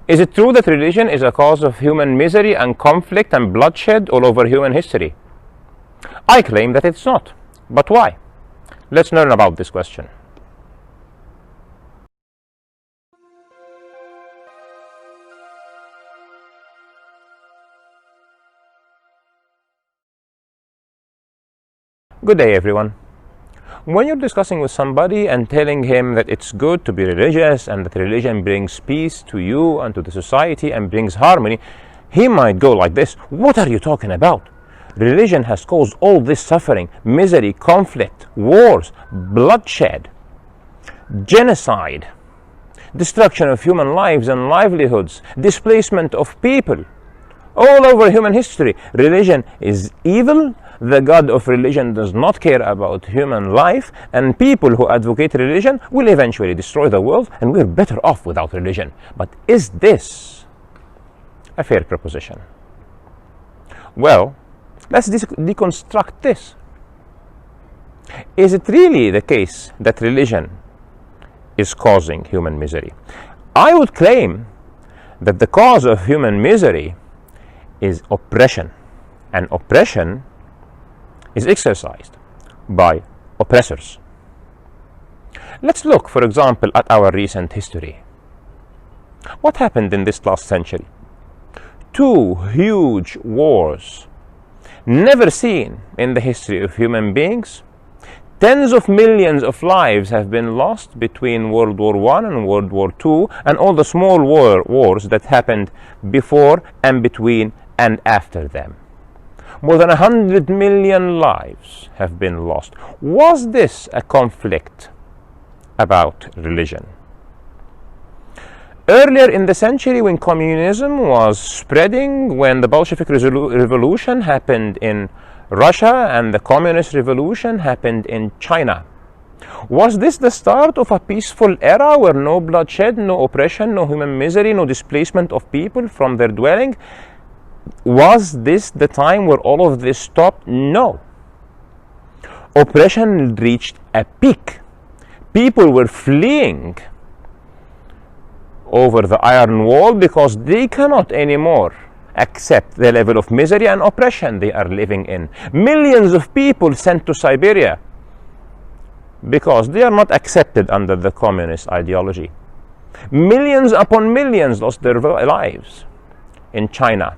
Is it true that religion is a cause of human misery and conflict and bloodshed all over human history? I claim that it's not. But why? Let's learn about this question. Good day, everyone. When you're discussing with somebody and telling him that it's good to be religious and that religion brings peace to you and to the society and brings harmony, he might go like this: what are you talking about? Religion has caused all this suffering, misery, conflict, wars, bloodshed, genocide, destruction of human lives and livelihoods, displacement of people all over human history. Religion is evil. The God of religion does not care about human life, and people who advocate religion will eventually destroy the world, and we're better off without religion. But is this a fair proposition? Well, let's deconstruct this. Is it really the case that religion is causing human misery? I would claim that the cause of human misery is oppression, and oppression is exercised by oppressors. Let's look, for example, at our recent history. What happened in this last century? Two huge wars, never seen in the history of human beings. Tens of millions of lives have been lost between World War I and World War II, and all the small wars that happened before and between and after them. More than 100 million lives have been lost. Was this a conflict about religion? Earlier in the century, when communism was spreading, when the Bolshevik revolution happened in Russia and the communist revolution happened in China, was this the start of a peaceful era where no bloodshed, no oppression, no human misery, no displacement of people from their dwelling? Was this the time where all of this stopped? No. Oppression reached a peak. People were fleeing over the Iron Wall because they cannot anymore accept the level of misery and oppression they are living in. Millions of people sent to Siberia because they are not accepted under the communist ideology. Millions upon millions lost their lives in China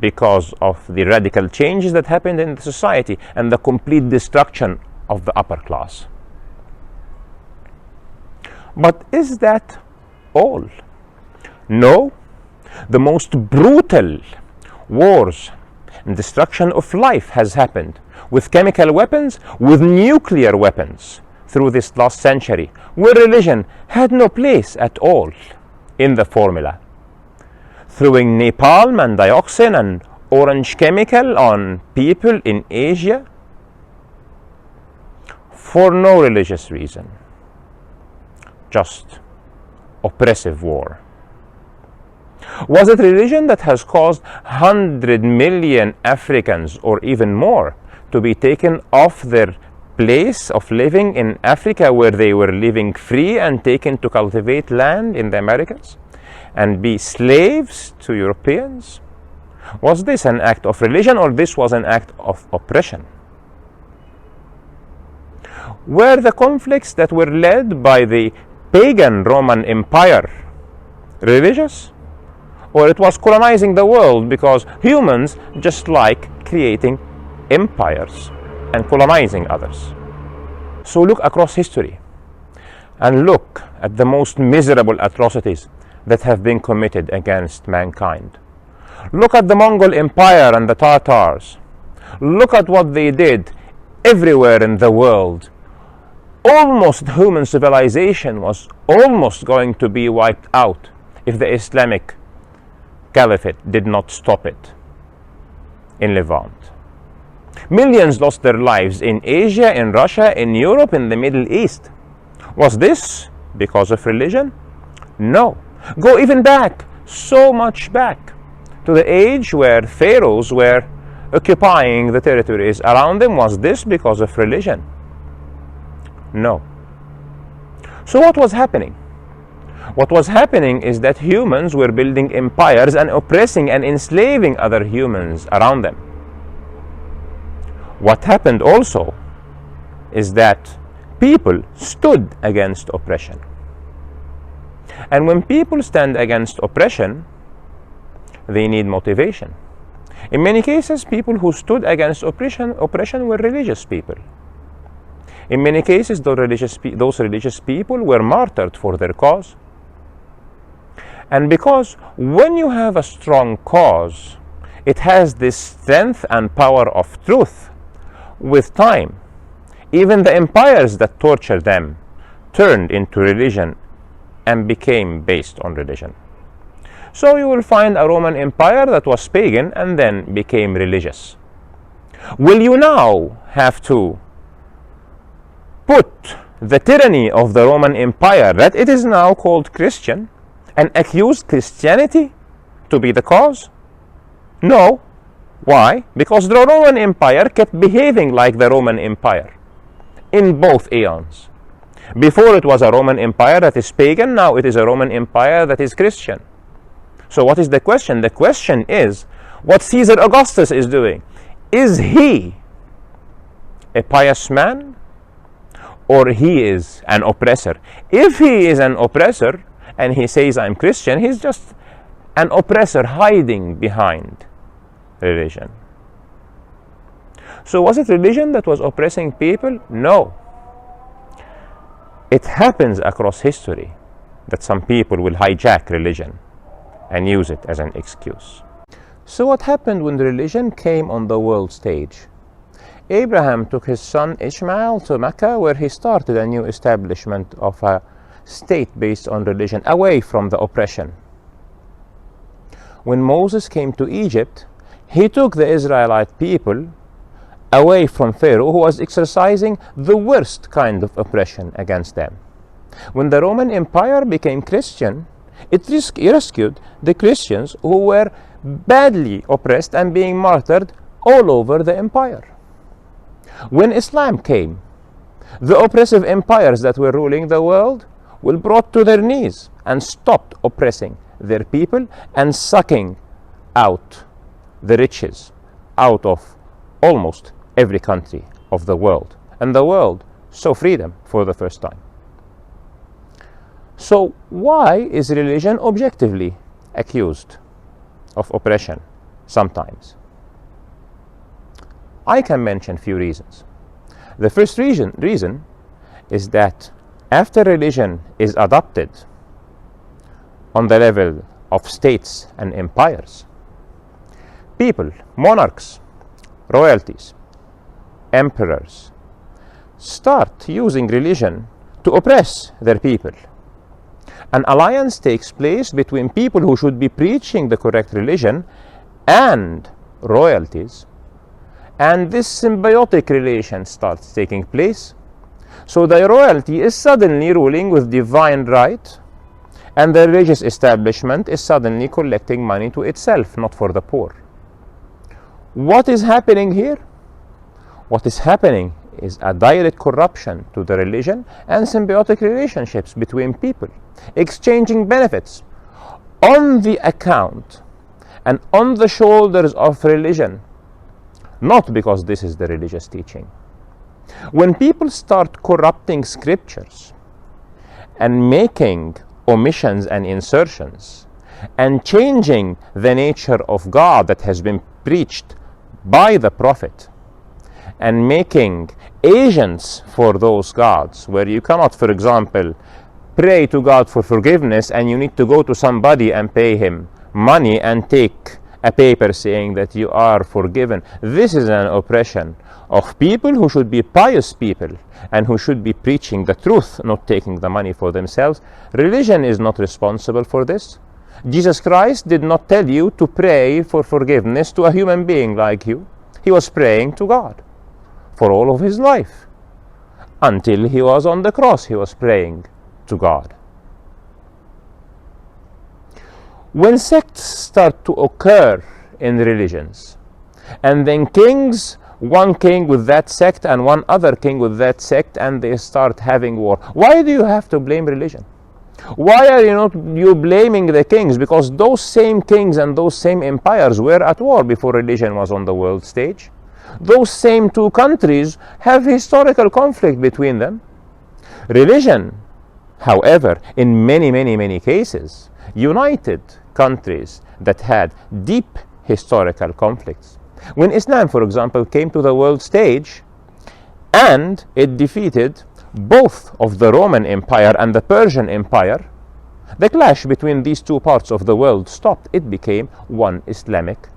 because of the radical changes that happened in the society and the complete destruction of the upper class. But is that all? No. The most brutal wars and destruction of life has happened with chemical weapons, with nuclear weapons through this last century, where religion had no place at all in the formula. Throwing napalm and dioxin and orange chemical on people in Asia for no religious reason, just oppressive war. Was it religion that has caused 100 million Africans or even more to be taken off their place of living in Africa, where they were living free, and taken to cultivate land in the Americas and be slaves to Europeans? Was this an act of religion, or this was an act of oppression? Were the conflicts that were led by the pagan Roman Empire religious? Or it was colonizing the world because humans just like creating empires and colonizing others? So look across history and look at the most miserable atrocities that have been committed against mankind. Look at the Mongol Empire and the Tatars. Look at what they did everywhere in the world. Almost human civilization was almost going to be wiped out if the Islamic Caliphate did not stop it in Levant. Millions lost their lives in Asia, in Russia, in Europe, in the Middle East. Was this because of religion? No. Go even back, so much back, to the age where pharaohs were occupying the territories around them. Was this because of religion? No. So what was happening? What was happening is that humans were building empires and oppressing and enslaving other humans around them. What happened also is that people stood against oppression. And when people stand against oppression, they need motivation. In many cases, people who stood against oppression were religious people. In many cases, those religious people were martyred for their cause. And because when you have a strong cause, it has this strength and power of truth. With time, even the empires that tortured them turned into religion and became based on religion. So you will find a Roman Empire that was pagan and then became religious. Will you now have to put the tyranny of the Roman Empire, that it is now called Christian, and accuse Christianity to be the cause? No. Why? Because the Roman Empire kept behaving like the Roman Empire in both aeons. Before it was a Roman Empire that is pagan, now it is a Roman Empire that is Christian. So what is the question? The question is what Caesar Augustus is doing. Is he a pious man, or he is an oppressor? If he is an oppressor and he says I'm Christian, he's just an oppressor hiding behind religion. So was it religion that was oppressing people? No. It happens across history that some people will hijack religion and use it as an excuse. So what happened when religion came on the world stage? Abraham took his son Ishmael to Mecca, where he started a new establishment of a state based on religion, away from the oppression. When Moses came to Egypt, he took the Israelite people away from Pharaoh, who was exercising the worst kind of oppression against them. When the Roman Empire became Christian, it rescued the Christians who were badly oppressed and being martyred all over the empire. When Islam came, the oppressive empires that were ruling the world were brought to their knees and stopped oppressing their people and sucking out the riches out of almost every country of the world. And the world saw freedom for the first time. So why is religion objectively accused of oppression sometimes? I can mention few reasons. The first reason is that after religion is adopted on the level of states and empires, people, monarchs, royalties, emperors start using religion to oppress their people. An alliance takes place between people who should be preaching the correct religion and royalties, and this symbiotic relation starts taking place. So the royalty is suddenly ruling with divine right, and the religious establishment is suddenly collecting money to itself, not for the poor. What is happening here? What is happening is a direct corruption to the religion and symbiotic relationships between people, exchanging benefits on the account and on the shoulders of religion, not because this is the religious teaching. When people start corrupting scriptures and making omissions and insertions and changing the nature of God that has been preached by the prophet, and making agents for those gods, where you cannot, for example, pray to God for forgiveness and you need to go to somebody and pay him money and take a paper saying that you are forgiven. This is an oppression of people who should be pious people and who should be preaching the truth, not taking the money for themselves. Religion is not responsible for this. Jesus Christ did not tell you to pray for forgiveness to a human being like you. He was praying to God for all of his life. Until he was on the cross, he was praying to God. When sects start to occur in religions, and then kings, one king with that sect and one other king with that sect, and they start having war, why do you have to blame religion? Why are you blaming the kings? Because those same kings and those same empires were at war before religion was on the world stage. Those same two countries have historical conflict between them. Religion, however, in many cases, united countries that had deep historical conflicts. When Islam, for example, came to the world stage and it defeated both of the Roman Empire and the Persian Empire, the clash between these two parts of the world stopped. It became one Islamic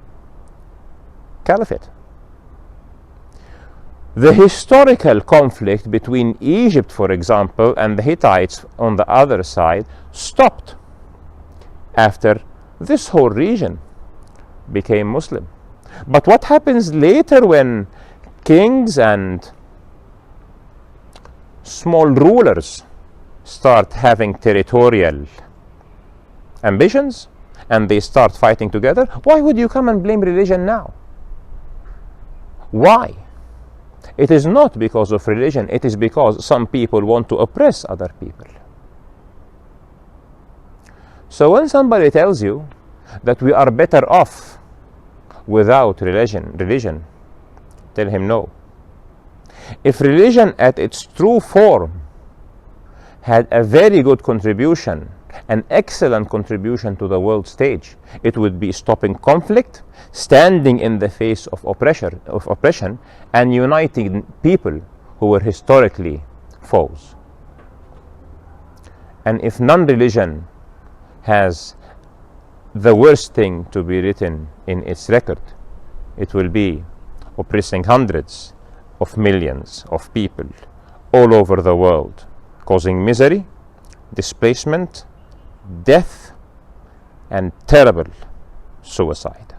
caliphate. The historical conflict between Egypt, for example, and the Hittites on the other side stopped after this whole region became Muslim. But what happens later when kings and small rulers start having territorial ambitions and they start fighting together? Why would you come and blame religion now? Why? It is not because of religion, it is because some people want to oppress other people. So when somebody tells you that we are better off without religion, tell him no. If religion at its true form had a very good contribution, an excellent contribution to the world stage, it would be stopping conflict, standing in the face of oppression, and uniting people who were historically foes. And if non-religion has the worst thing to be written in its record, it will be oppressing hundreds of millions of people all over the world, causing misery, displacement, death, and terrible suicide.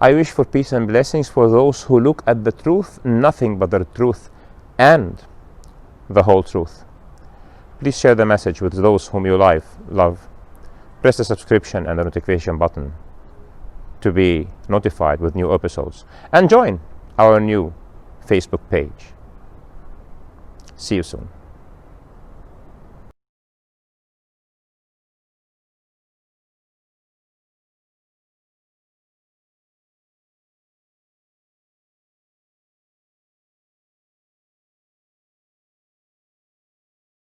I wish for peace and blessings for those who look at the truth, nothing but the truth and the whole truth. Please share the message with those whom you love. Press the subscription and the notification button to be notified with new episodes, and join our new Facebook page. See you soon.